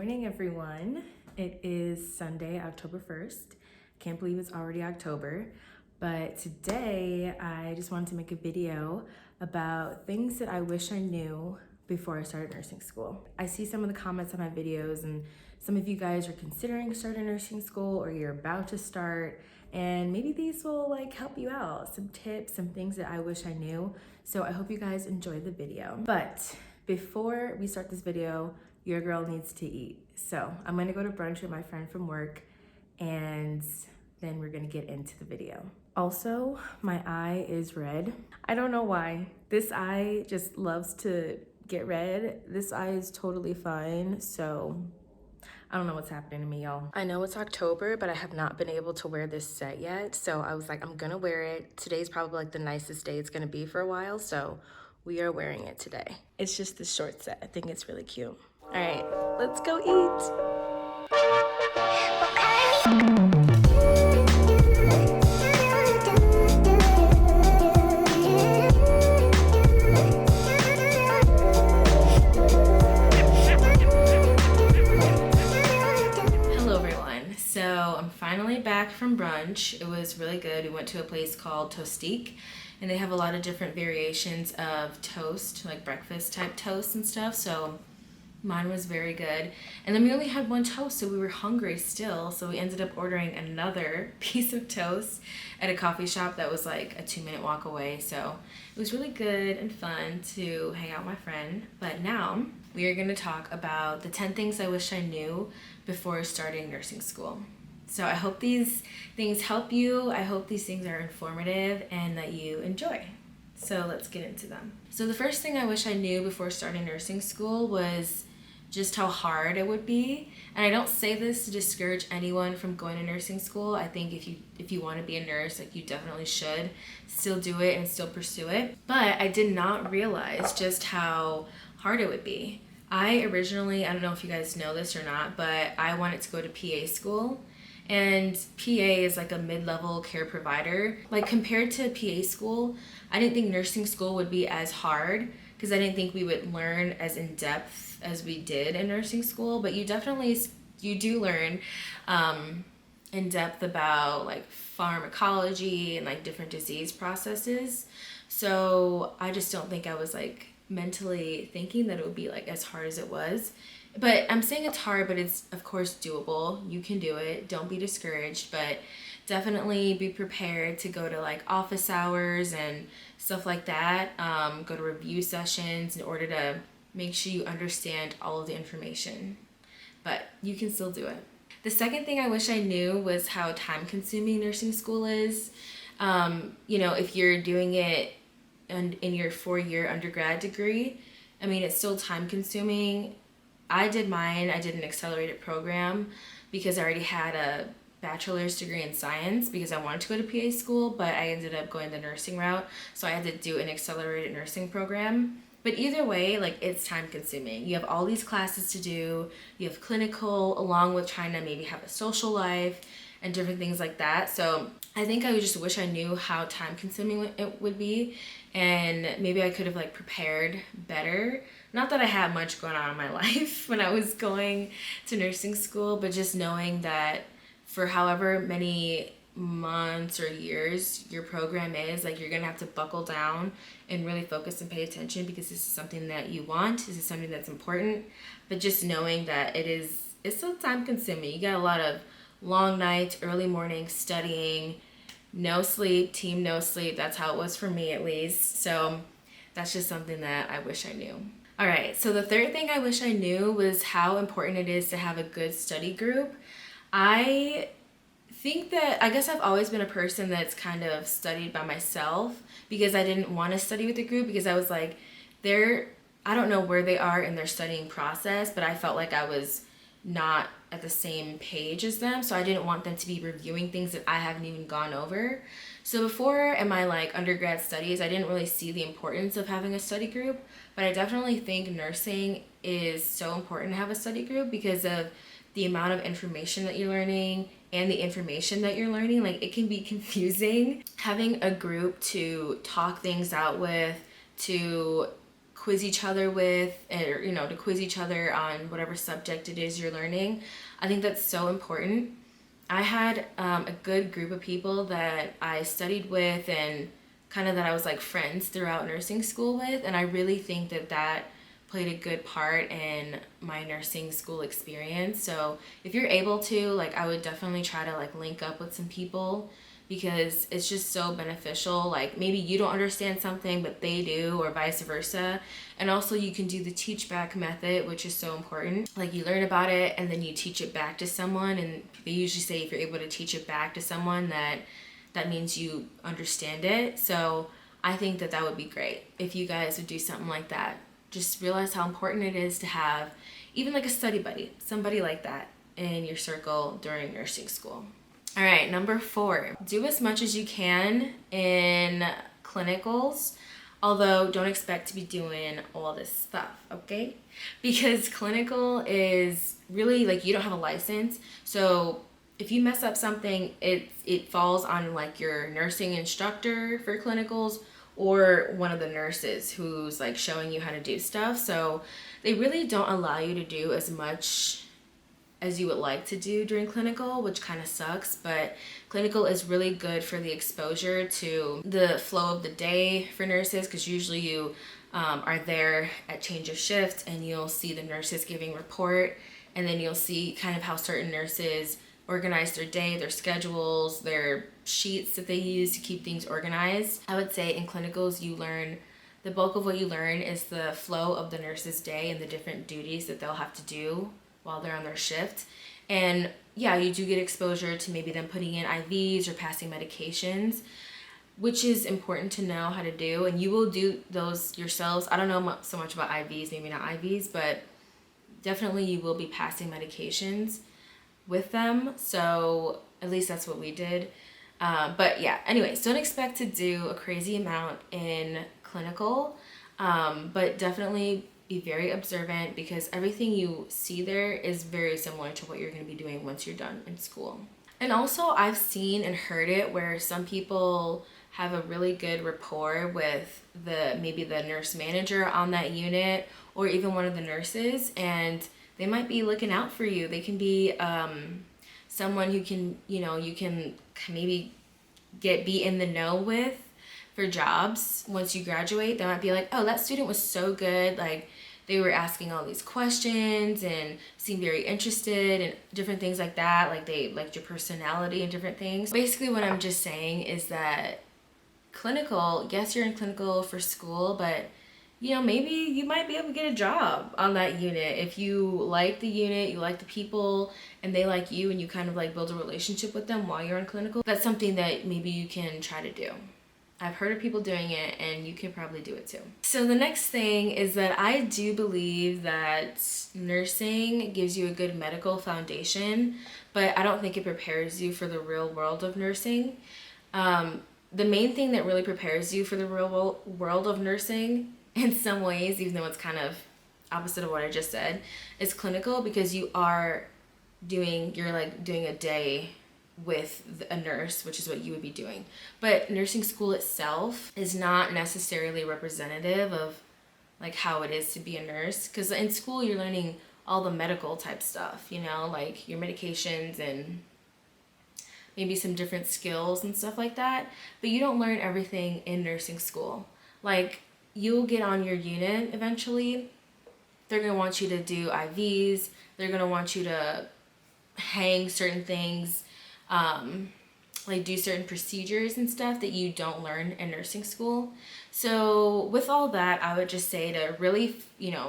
morning, everyone. It is Sunday, October 1st. Can't believe it's already October. But today, I just wanted to make a video about things that I wish I knew before I started nursing school. I see some of the comments on my videos, and some of you guys are considering starting nursing school or you're about to start, and maybe these will help you out. Some tips, some things that I wish I knew. So I hope you guys enjoyed the video. But before we start this video, your girl needs to eat. So I'm gonna go to brunch with my friend from work, and then we're gonna get into the video. Also, my eye is red. I don't know why. This eye just loves to get red. This eye is totally fine, so I don't know what's happening to me, y'all. I know it's October, but I have not been able to wear this set yet, so I was like, I'm gonna wear it. Today's probably the nicest day it's gonna be for a while, so we are wearing it today. It's just this short set. I think it's really cute. All right, let's go eat. Hello everyone. So I'm finally back from brunch. It was really good. We went to a place called Toastique, and they have a lot of different variations of toast, like breakfast type toast and stuff. So mine was very good. And then we only had one toast, so we were hungry still. So we ended up ordering another piece of toast at a coffee shop that was like a 2-minute walk away. So it was really good and fun to hang out with my friend. But now we are going to talk about the 10 things I wish I knew before starting nursing school. So I hope these things help you. I hope these things are informative and that you enjoy. So let's get into them. So the first thing I wish I knew before starting nursing school was just how hard it would be. And I don't say this to discourage anyone from going to nursing school. I think if you want to be a nurse, you definitely should still do it and still pursue it. But I did not realize just how hard it would be. I originally, I don't know if you guys know this or not, but I wanted to go to PA school. And PA is like a mid-level care provider. Compared to PA school, I didn't think nursing school would be as hard because I didn't think we would learn as in-depth as we did in nursing school. But you do learn in depth about pharmacology and different disease processes. So I just don't think I was mentally thinking that it would be as hard as it was. But I'm saying it's hard, but it's of course doable. You can do it. Don't be discouraged, but definitely be prepared to go to office hours and stuff like that. Go to review sessions in order to make sure you understand all of the information. But you can still do it. The second thing I wish I knew was how time-consuming nursing school is. If you're doing it in your 4-year undergrad degree, it's still time-consuming. I did mine. I did an accelerated program because I already had a bachelor's degree in science because I wanted to go to PA school, but I ended up going the nursing route. So I had to do an accelerated nursing program. But either way, it's time consuming. You have all these classes to do. You have clinical along with trying to maybe have a social life and different things like that. So I think I just wish I knew how time consuming it would be, and maybe I could have prepared better. Not that I had much going on in my life when I was going to nursing school, but just knowing that for however many months or years your program is, you're gonna have to buckle down and really focus and pay attention because this is something that you want. This is something that's important. But just knowing that it's so time consuming. You got a lot of long nights, early mornings, studying, no sleep, team no sleep. That's how it was for me at least. So that's just something that I wish I knew. All right, so the third thing I wish I knew was how important it is to have a good study group. I think that, I guess I've always been a person that's kind of studied by myself because I didn't want to study with a group because I was I don't know where they are in their studying process, but I felt like I was not at the same page as them, so I didn't want them to be reviewing things that I haven't even gone over. So before in my undergrad studies, I didn't really see the importance of having a study group, but I definitely think nursing is so important to have a study group because of the amount of information that you're learning and the information that you're learning. It can be confusing. Having a group to talk things out with, to quiz each other with, or to quiz each other on whatever subject it is you're learning. I think that's so important. I had a good group of people that I studied with and kind of that I was like friends throughout nursing school with, and I really think that that played a good part in my nursing school experience. So if you're able to, like, I would definitely try to like link up with some people, because it's just so beneficial. Like, maybe you don't understand something but they do, or vice versa. And also you can do the teach back method, which is so important. Like, you learn about it and then you teach it back to someone, and they usually say if you're able to teach it back to someone, that means you understand it. So I think that that would be great if you guys would do something like that. Just realize how important it is to have even like a study buddy, somebody like that in your circle during nursing school. All right, number 4, do as much as you can in clinicals, although don't expect to be doing all this stuff, okay? Because clinical is really like, you don't have a license, so if you mess up something, it falls on like your nursing instructor for clinicals, or one of the nurses who's like showing you how to do stuff. So they really don't allow you to do as much as you would like to do during clinical, which kind of sucks. But clinical is really good for the exposure to the flow of the day for nurses, because usually you are there at change of shift, and you'll see the nurses giving report, and then you'll see kind of how certain nurses organize their day, their schedules, their sheets that they use to keep things organized. I would say in clinicals, the bulk of what you learn is the flow of the nurse's day and the different duties that they'll have to do while they're on their shift. And yeah, you do get exposure to maybe them putting in IVs or passing medications, which is important to know how to do. And you will do those yourselves. I don't know so much about IVs, maybe not IVs, but definitely you will be passing medications with them. So at least that's what we did. But yeah, anyways, don't expect to do a crazy amount in clinical, but definitely be very observant, because everything you see there is very similar to what you're going to be doing once you're done in school. And also, I've seen and heard it where some people have a really good rapport with maybe the nurse manager on that unit, or even one of the nurses, and they might be looking out for you. They can be someone who can, you can maybe be in the know with for jobs once you graduate. They might be like, oh, that student was so good. Like, they were asking all these questions and seemed very interested and different things like that. Like, they liked your personality and different things. Basically, what I'm just saying is that clinical, yes, you're in clinical for school, but maybe you might be able to get a job on that unit. If you like the unit, you like the people, and they like you, and you kind of like build a relationship with them while you're in clinical, that's something that maybe you can try to do. I've heard of people doing it, and you can probably do it too. So the next thing is that I do believe that nursing gives you a good medical foundation, but I don't think it prepares you for the real world of nursing. The main thing that really prepares you for the real world of nursing, in some ways, even though it's kind of opposite of what I just said, is clinical, because you're like doing a day with a nurse, which is what you would be doing. But nursing school itself is not necessarily representative of like how it is to be a nurse, because in school you're learning all the medical type stuff, like your medications and maybe some different skills and stuff like that, but you don't learn everything in nursing school. Like, you'll get on your unit eventually, they're going to want you to do IVs, they're going to want you to hang certain things, like do certain procedures and stuff that you don't learn in nursing school. So with all that, I would just say to really,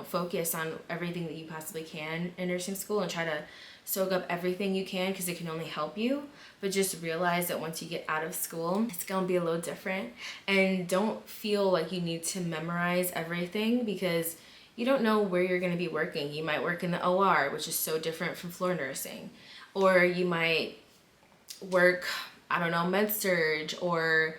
focus on everything that you possibly can in nursing school and try to soak up everything you can, because it can only help you. But just realize that once you get out of school, it's going to be a little different. And don't feel like you need to memorize everything, because you don't know where you're going to be working. You might work in the OR, which is so different from floor nursing. Or you might work, I don't know, med-surg, or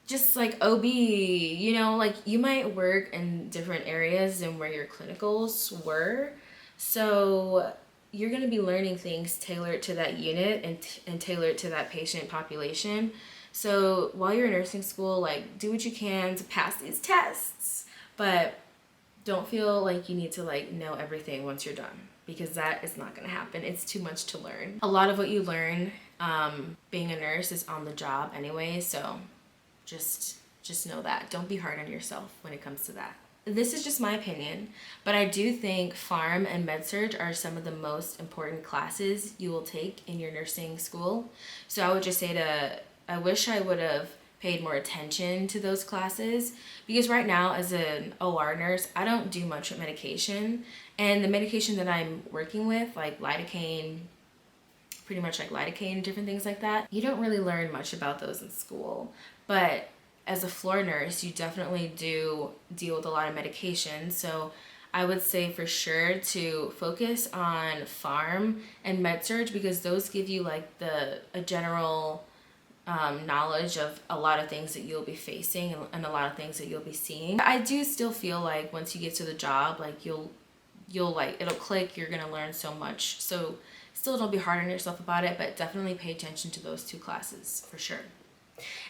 just like OB, like you might work in different areas than where your clinicals were. So you're going to be learning things tailored to that unit and tailored to that patient population. So while you're in nursing school, like, do what you can to pass these tests. But don't feel like you need to like know everything once you're done, because that is not going to happen. It's too much to learn. A lot of what you learn being a nurse is on the job anyway, so just know that. Don't be hard on yourself when it comes to that. This is just my opinion, but I do think pharm and med-surg are some of the most important classes you will take in your nursing school. So I would just say I wish I would have paid more attention to those classes, because right now as an OR nurse, I don't do much with medication, and the medication that I'm working with, like lidocaine, pretty much like lidocaine, different things like that, you don't really learn much about those in school. But as a floor nurse, you definitely do deal with a lot of medication. So I would say for sure to focus on pharm and med-surg, because those give you like a general knowledge of a lot of things that you'll be facing and a lot of things that you'll be seeing. I do still feel like once you get to the job, like you'll like, it'll click, you're gonna learn so much. So still don't be hard on yourself about it, but definitely pay attention to those 2 classes for sure.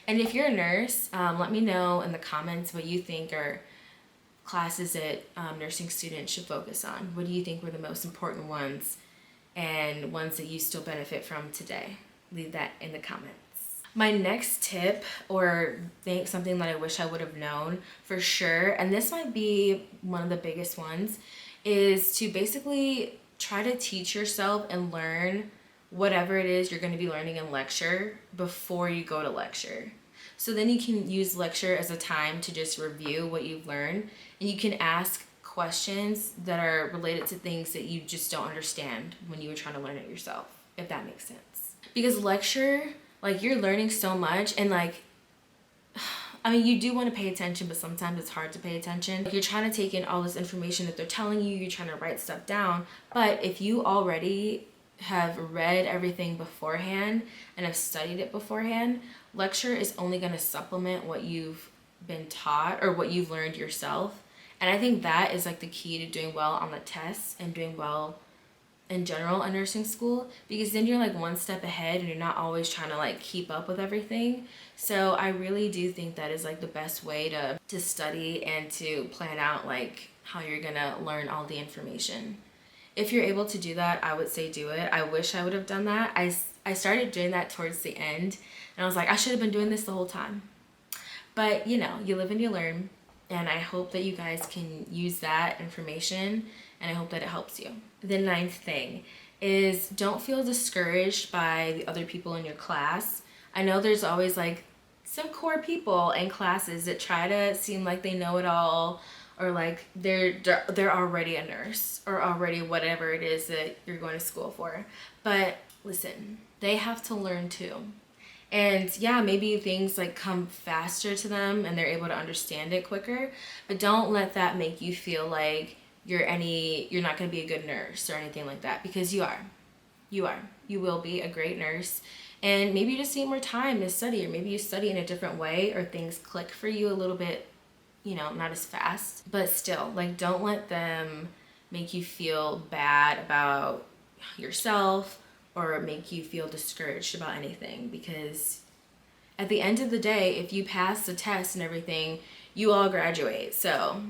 And if you're a nurse, let me know in the comments what you think are classes that nursing students should focus on. What do you think were the most important ones and ones that you still benefit from today? Leave that in the comments. My next tip, or something that I wish I would have known for sure, and this might be one of the biggest ones, is to basically try to teach yourself and learn whatever it is you're going to be learning in lecture before you go to lecture. So then you can use lecture as a time to just review what you've learned, and you can ask questions that are related to things that you just don't understand when you were trying to learn it yourself, if that makes sense. Because lecture, like, you're learning so much, and like, I mean, you do want to pay attention, but sometimes it's hard to pay attention. Like, you're trying to take in all this information that they're telling you, you're trying to write stuff down, but if you already have read everything beforehand and have studied it beforehand, lecture is only going to supplement what you've been taught or what you've learned yourself. And I think that is like the key to doing well on the tests and doing well in general in nursing school, because then you're like one step ahead and you're not always trying to like keep up with everything. So I really do think that is like the best way to study and to plan out like how you're gonna learn all the information. If you're able to do that, I would say do it. I wish I would have done that. I started doing that towards the end, and I was like, I should have been doing this the whole time. But you know, you live and you learn, and I hope that you guys can use that information, and I hope that it helps you. The 9th thing is, don't feel discouraged by the other people in your class. I know there's always like some core people in classes that try to seem like they know it all, or like they're already a nurse or already whatever it is that you're going to school for. But listen, they have to learn too. And yeah, maybe things like come faster to them and they're able to understand it quicker, but don't let that make you feel like you're not going to be a good nurse or anything like that, because you are. You will be a great nurse. And maybe you just need more time to study, or maybe you study in a different way, or things click for you a little bit, you know, not as fast. But still, like, don't let them make you feel bad about yourself or make you feel discouraged about anything, because at the end of the day, if you pass the test and everything, you all graduate. So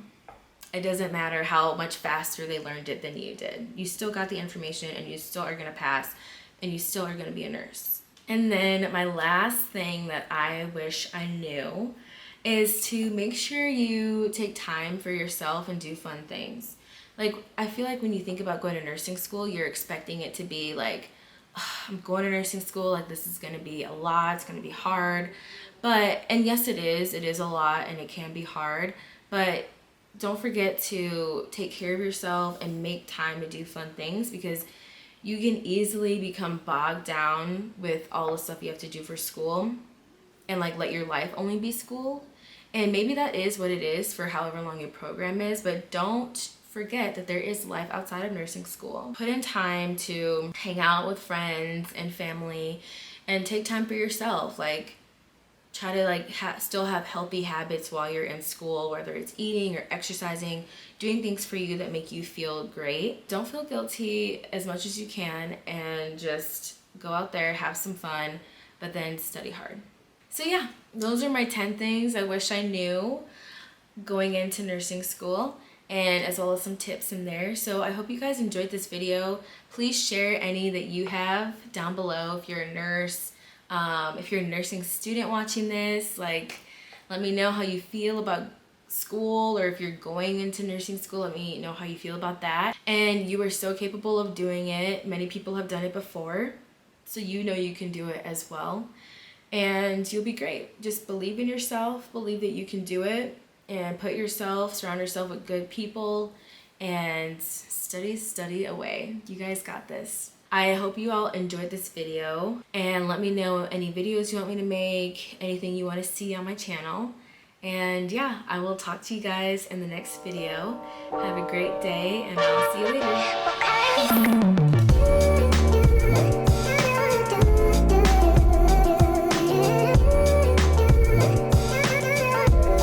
it doesn't matter how much faster they learned it than you did. You still got the information, and you still are going to pass, and you still are going to be a nurse. And then my last thing that I wish I knew is to make sure you take time for yourself and do fun things. Like, I feel like when you think about going to nursing school, you're expecting it to be like, oh, I'm going to nursing school, like this is going to be a lot, it's going to be hard. And yes, it is a lot, and it can be hard, but don't forget to take care of yourself and make time to do fun things, because you can easily become bogged down with all the stuff you have to do for school and like let your life only be school. And maybe that is what it is for however long your program is, but don't forget that there is life outside of nursing school. Put in time to hang out with friends and family, and take time for yourself. Like, try to like still have healthy habits while you're in school, whether it's eating or exercising, doing things for you that make you feel great. Don't feel guilty as much as you can, and just go out there, have some fun, but then study hard. So yeah, those are my 10 things I wish I knew going into nursing school. and as well as some tips in there. So I hope you guys enjoyed this video. Please share any that you have down below. If you're a nurse, if you're a nursing student watching this, like, let me know how you feel about school, or if you're going into nursing school, let me know how you feel about that. And you are so capable of doing it. Many people have done it before, so you know you can do it as well. And you'll be great. Just believe in yourself, believe that you can do it, and surround yourself with good people, and study away. You guys got this. I hope you all enjoyed this video, and let me know any videos you want me to make, anything you want to see on my channel. And yeah, I will talk to you guys in the next video. Have a great day, and I'll see you later.